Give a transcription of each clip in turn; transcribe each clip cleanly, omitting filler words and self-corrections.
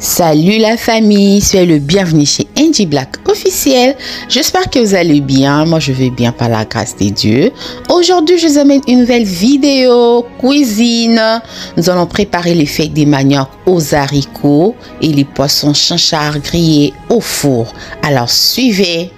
Salut la famille, soyez le bienvenu chez Angie Black officiel. J'espère que vous allez bien. Moi je vais bien par la grâce de Dieu. Aujourd'hui je vous amène une nouvelle vidéo cuisine. Nous allons préparer les fèves des maniocs aux haricots et les poissons chanchards grillés au four. Alors suivez.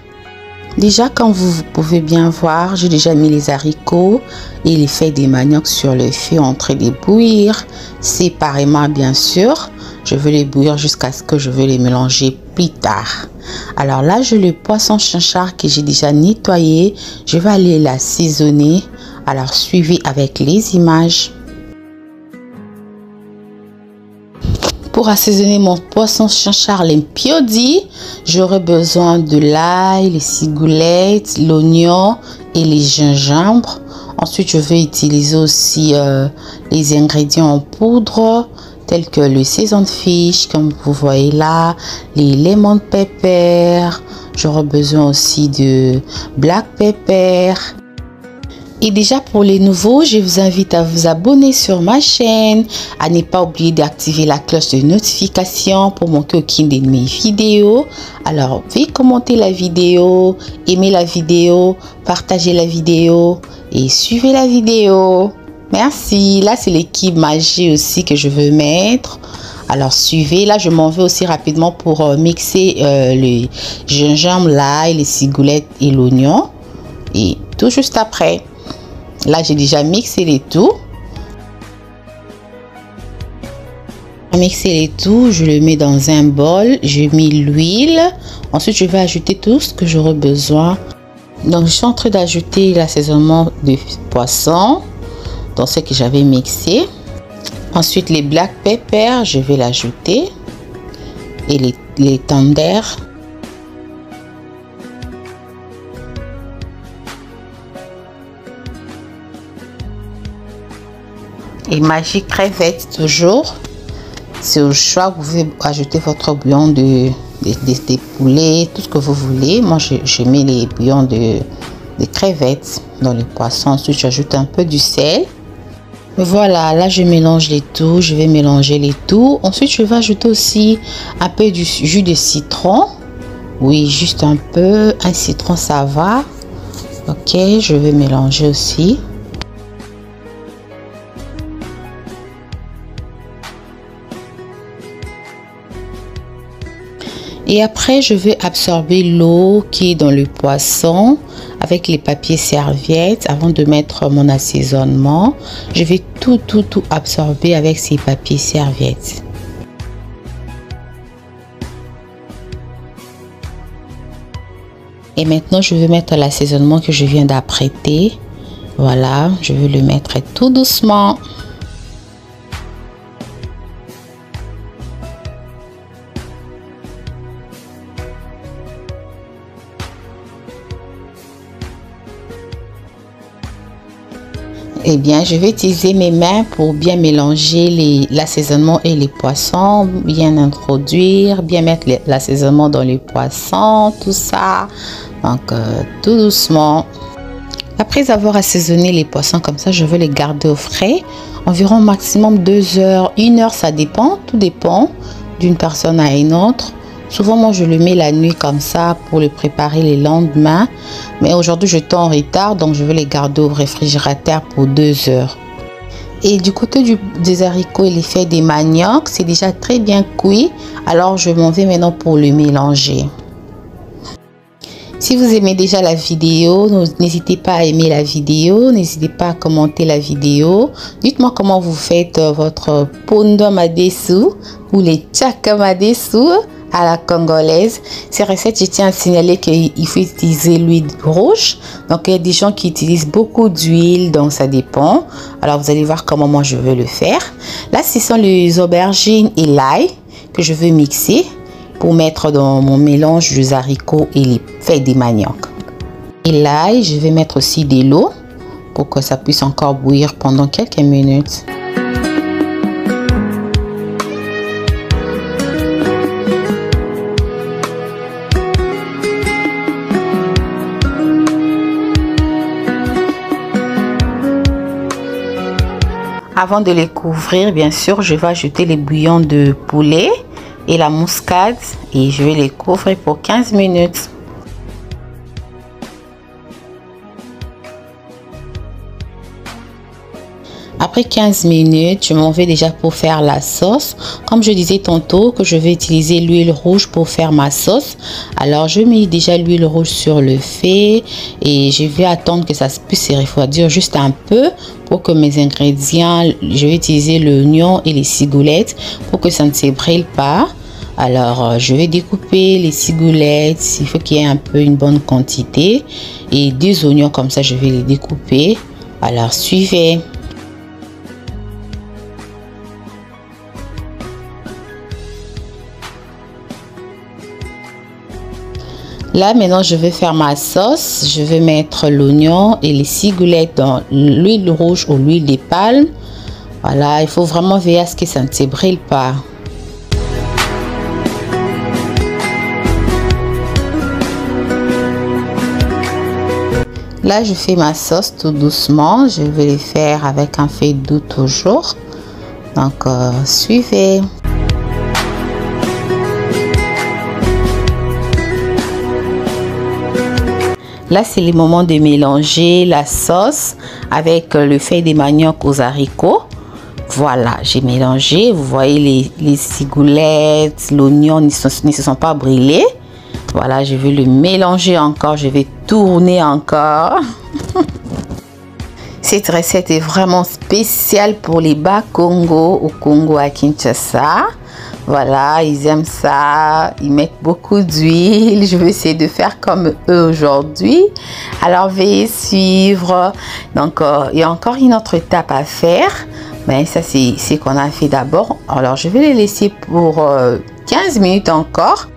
Déjà, comme vous pouvez bien voir, j'ai déjà mis les haricots et les fèves des maniocs sur le feu en train de bouillir séparément, bien sûr. Je veux les bouillir jusqu'à ce que je veux les mélanger plus tard. Alors là, j'ai le poisson chanchard que j'ai déjà nettoyé. Je vais aller l'assaisonner. Alors suivez avec les images. Pour assaisonner mon poisson chanchard limpiodi, j'aurai besoin de l'ail, les cigoulettes, l'oignon et les gingembre. Ensuite, je vais utiliser aussi les ingrédients en poudre tels que le seasoned fish, comme vous voyez là, les lemon pepper. J'aurai besoin aussi de black pepper. Et déjà pour les nouveaux, je vous invite à vous abonner sur ma chaîne, à ne pas oublier d'activer la cloche de notification pour manquer aucune de mes vidéos. Alors, veuillez commenter la vidéo, aimer la vidéo, partager la vidéo et suivez la vidéo. Merci. Là, c'est l'équipe magie aussi que je veux mettre. Alors, suivez. Là, je m'en vais aussi rapidement pour mixer le gingembre, l'ail, les cigoulettes et l'oignon. Et tout juste après. Là, j'ai déjà mixé les tout. Mixer les tout, je le mets dans un bol. J'ai mis l'huile. Ensuite, je vais ajouter tout ce que j'aurai besoin. Donc, je suis en train d'ajouter l'assaisonnement de poisson dans ce que j'avais mixé. Ensuite, les black pepper, je vais l'ajouter. Et les tenders. Et magie crevette toujours. C'est au choix, vous pouvez ajouter votre bouillon de poulet, tout ce que vous voulez. Moi, je mets les bouillons de crevettes dans les poissons. Ensuite, j'ajoute un peu du sel. Voilà, là, je mélange les tout. Je vais mélanger les tout. Ensuite, je vais ajouter aussi un peu du jus de citron. Oui, juste un peu. Un citron, ça va. Ok, je vais mélanger aussi. Et après, je vais absorber l'eau qui est dans le poisson avec les papiers serviettes avant de mettre mon assaisonnement. Je vais tout absorber avec ces papiers serviettes. Et maintenant, je vais mettre l'assaisonnement que je viens d'apprêter. Voilà, je vais le mettre tout doucement. Eh bien, je vais utiliser mes mains pour bien mélanger l'assaisonnement et les poissons, bien introduire, bien mettre l'assaisonnement dans les poissons, tout ça. Donc, tout doucement. Après avoir assaisonné les poissons comme ça, je veux les garder au frais. Environ maximum 2 heures, 1 heure, ça dépend. Tout dépend d'une personne à une autre. Souvent, moi, je le mets la nuit comme ça pour le préparer le lendemain. Mais aujourd'hui, je suis en retard, donc je vais les garder au réfrigérateur pour 2 heures. Et du côté des haricots et les fèves des maniocs, c'est déjà très bien cuit. Alors, je m'en vais maintenant pour le mélanger. Si vous aimez déjà la vidéo, n'hésitez pas à aimer la vidéo, n'hésitez pas à commenter la vidéo. Dites-moi comment vous faites votre pondo madesu ou les tchaka madesu à la congolaise. Ces recettes, je tiens à signaler qu'il faut utiliser l'huile rouge. Donc, il y a des gens qui utilisent beaucoup d'huile, donc ça dépend. Alors, vous allez voir comment moi je veux le faire. Là, ce sont les aubergines et l'ail que je veux mixer pour mettre dans mon mélange des haricots et les fèves des maniocs. Et l'ail, je vais mettre aussi de l'eau pour que ça puisse encore bouillir pendant quelques minutes. Avant de les couvrir, bien sûr, je vais ajouter les bouillons de poulet et la muscade et je vais les couvrir pour 15 minutes. Après 15 minutes, je m'en vais déjà pour faire la sauce. Comme je disais tantôt que je vais utiliser l'huile rouge pour faire ma sauce. Alors, je mets déjà l'huile rouge sur le feu et je vais attendre que ça puisse se refroidir juste un peu pour que mes ingrédients, je vais utiliser l'oignon et les cigoulettes pour que ça ne se brûle pas. Alors, je vais découper les cigoulettes. Il faut qu'il y ait un peu une bonne quantité et 2 oignons comme ça, je vais les découper. Alors, suivez. Là, maintenant, je vais faire ma sauce. Je vais mettre l'oignon et les cigoulettes dans l'huile rouge ou l'huile de palme. Voilà, il faut vraiment veiller à ce que ça ne se brûle pas. Là, je fais ma sauce tout doucement. Je vais le faire avec un feu doux toujours. Donc, suivez. Là, c'est le moment de mélanger la sauce avec le feuille de manioc aux haricots. Voilà, j'ai mélangé. Vous voyez les cigoulettes, l'oignon ne se sont pas brûlés. Voilà, je vais le mélanger encore. Je vais tourner encore. Cette recette est vraiment spéciale pour les Bas-Congo au Congo à Kinshasa. Voilà, ils aiment ça, ils mettent beaucoup d'huile. Je vais essayer de faire comme eux aujourd'hui. Alors, veuillez suivre. Donc, il y a encore une autre étape à faire. Mais ça, c'est ce qu'on a fait d'abord. Alors, je vais les laisser pour 15 minutes encore.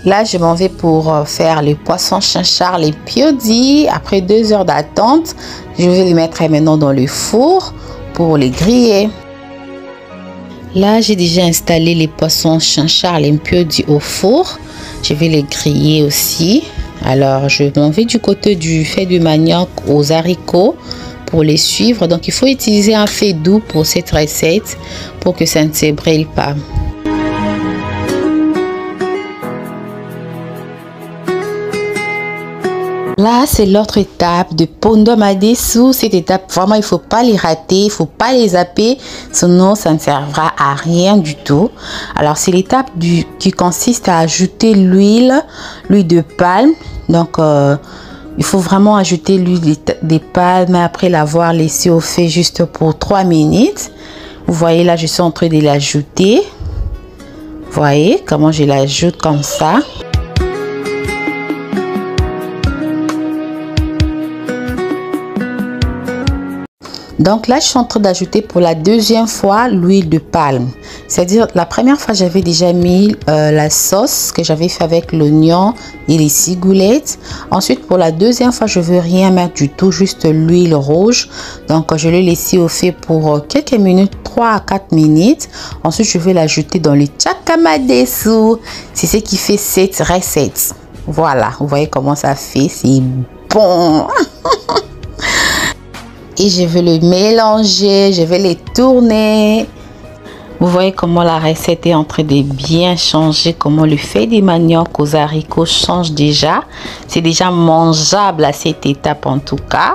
Là, je m'en vais pour faire les poissons Chinchard, les piodis. Après 2 heures d'attente, je vais les mettre maintenant dans le four pour les griller. Là, j'ai déjà installé les poissons Chinchard, les piodis au four. Je vais les griller aussi. Alors, je m'en vais du côté du feuille de manioc aux haricots pour les suivre. Donc, il faut utiliser un feu doux pour cette recette pour que ça ne se brûle pas. Là, c'est l'autre étape de Pondo Madesu. Cette étape, vraiment, il ne faut pas les rater, il ne faut pas les zapper, sinon ça ne servira à rien du tout. Alors, c'est l'étape qui consiste à ajouter l'huile de palme. Donc, il faut vraiment ajouter l'huile de palme après l'avoir laissé au feu juste pour 3 minutes. Vous voyez, là, je suis en train de l'ajouter. Vous voyez comment je l'ajoute comme ça. Donc là, je suis en train d'ajouter pour la 2e fois l'huile de palme. C'est-à-dire, la première fois, j'avais déjà mis la sauce que j'avais fait avec l'oignon et les cigoulettes. Ensuite, pour la 2e fois, je ne veux rien mettre du tout, juste l'huile rouge. Donc, je l'ai laissé au feu pour quelques minutes, 3 à 4 minutes. Ensuite, je vais l'ajouter dans le Tchakamadesu. C'est ce qui fait cette recette. Voilà, vous voyez comment ça fait, c'est bon. Et je vais le mélanger, je vais les tourner. Vous voyez comment la recette est en train de bien changer, comment le feuille de manioc aux haricots change déjà. C'est déjà mangeable à cette étape en tout cas.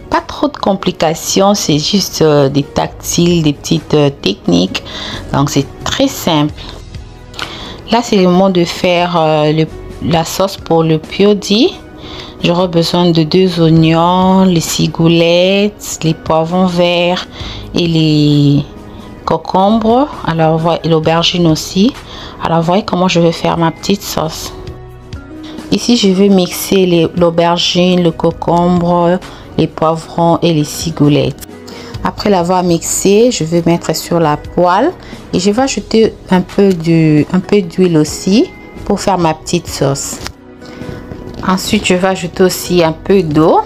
Pas trop de complications, c'est juste des tactiles, des petites techniques. Donc c'est très simple. Là, c'est le moment de faire la sauce pour le piodi. J'aurai besoin de 2 oignons, les cigoulettes, les poivrons verts et les concombres. Alors, l'aubergine aussi. Alors, voyez comment je vais faire ma petite sauce. Ici, je vais mixer l'aubergine, le concombre, les poivrons et les cigoulettes. Après l'avoir mixé, je vais mettre sur la poêle et je vais ajouter un peu d'huile aussi pour faire ma petite sauce. Ensuite, je vais ajouter aussi un peu d'eau.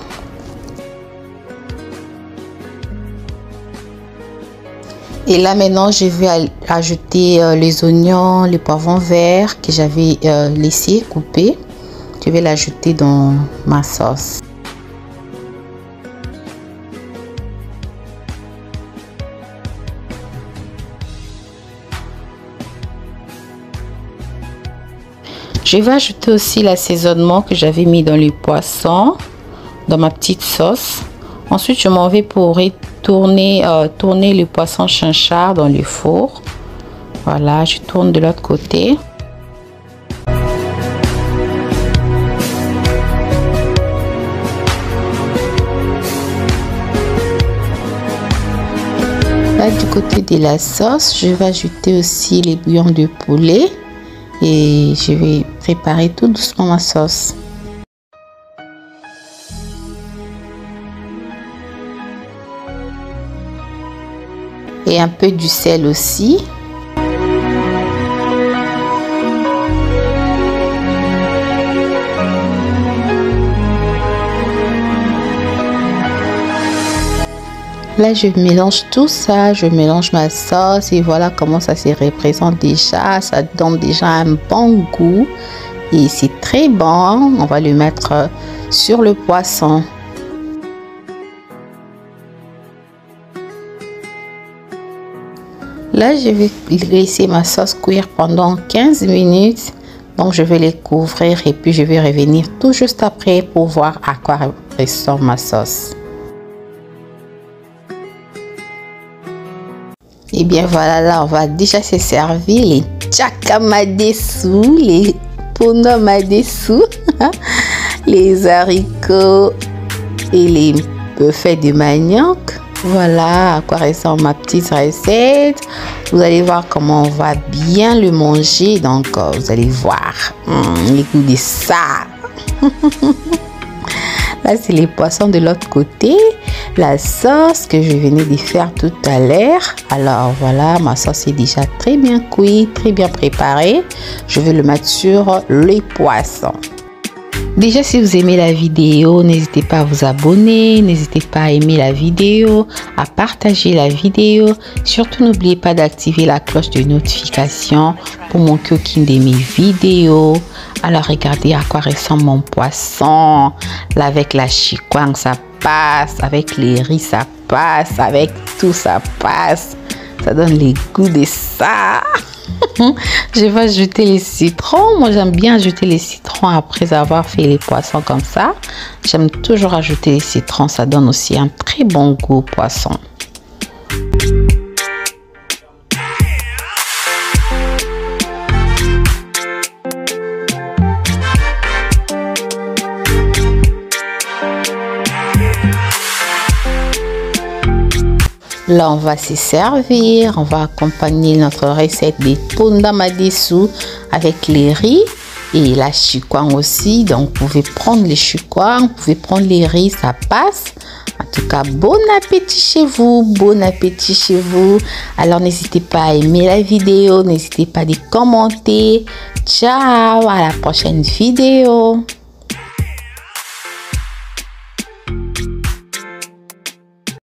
Et là, maintenant, je vais ajouter les oignons, les poivrons verts que j'avais laissé couper. Je vais l'ajouter dans ma sauce. Je vais ajouter aussi l'assaisonnement que j'avais mis dans les poissons, dans ma petite sauce. Ensuite, je m'en vais pour tourner le poisson chinchard dans le four. Voilà, je tourne de l'autre côté. Là, du côté de la sauce, je vais ajouter aussi les bouillons de poulet et je vais préparer tout doucement ma sauce. Et un peu du sel aussi. Là, je mélange tout ça, je mélange ma sauce et voilà comment ça se représente déjà. Ça donne déjà un bon goût et c'est très bon. On va le mettre sur le poisson. Là, je vais laisser ma sauce cuire pendant 15 minutes. Donc, je vais les couvrir et puis je vais revenir tout juste après pour voir à quoi ressemble ma sauce. Et bien voilà, là on va déjà se servir les tchakamadesu, les pondomadesu, les haricots et les buffets de manioc. Voilà à quoi ressemble ma petite recette. Vous allez voir comment on va bien le manger. Donc vous allez voir les goûts de ça. Là, c'est les poissons de l'autre côté. La sauce que je venais de faire tout à l'heure. Alors, voilà, ma sauce est déjà très bien cuite, très bien préparée. Je vais le mettre sur les poissons. Déjà, si vous aimez la vidéo, n'hésitez pas à vous abonner. N'hésitez pas à aimer la vidéo, à partager la vidéo. Surtout, n'oubliez pas d'activer la cloche de notification pour manquer aucune de mes vidéos. Alors, regardez à quoi ressemble mon poisson. Là, avec la chikwang, ça passe. Avec les riz, ça passe. Avec tout, ça passe. Ça donne les goûts de ça. Je vais ajouter les citrons. Moi, j'aime bien ajouter les citrons après avoir fait les poissons comme ça. J'aime toujours ajouter les citrons. Ça donne aussi un très bon goût au poisson. Là, on va se servir. On va accompagner notre recette de pondomadesu avec les riz et la chikwang aussi. Donc, vous pouvez prendre les chikwang, vous pouvez prendre les riz, ça passe. En tout cas, bon appétit chez vous. Bon appétit chez vous. Alors, n'hésitez pas à aimer la vidéo. N'hésitez pas à commenter. Ciao, à la prochaine vidéo.